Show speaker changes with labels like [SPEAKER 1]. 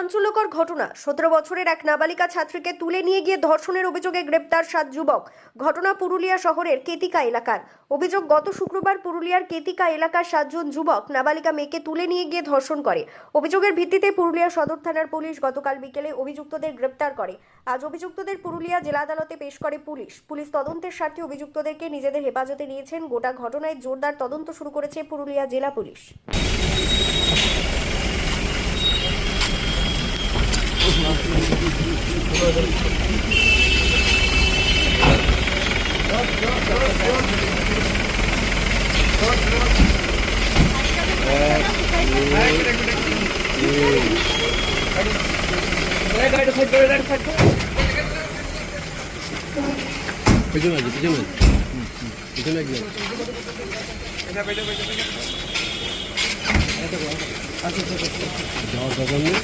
[SPEAKER 1] চাঞ্চল্যকর ঘটনা। 17 বছরের এক নাবালিকা ছাত্রীকে তুলে নিয়ে গিয়ে ধর্ষণের অভিযোগে গ্রেপ্তার 7 যুবক। ঘটনা পুরুলিয়া শহরের কেতিকা এলাকার। অভিযোগ, গত শুক্রবার পুরুলিয়ার কেতিকা এলাকার 7 জন যুবক নাবালিকা মেয়েকে তুলে নিয়ে গিয়ে ধর্ষণ করে। অভিযোগের ভিত্তিতে পুরুলিয়া সদর থানার পুলিশ গতকাল বিকেলে অভিযুক্তদের গ্রেপ্তার করে। আজ অভিযুক্তদের পুরুলিয়া জেলা আদালতে পেশ করে পুলিশ তদন্তের স্বার্থে অভিযুক্তদেরকে নিজেদের হেফাজতে নিয়েছেন। গোটা ঘটনায় জোরদার তদন্ত শুরু করেছে পুরুলিয়া জেলা পুলিশ।
[SPEAKER 2] যাওয়ার দরকার নেই।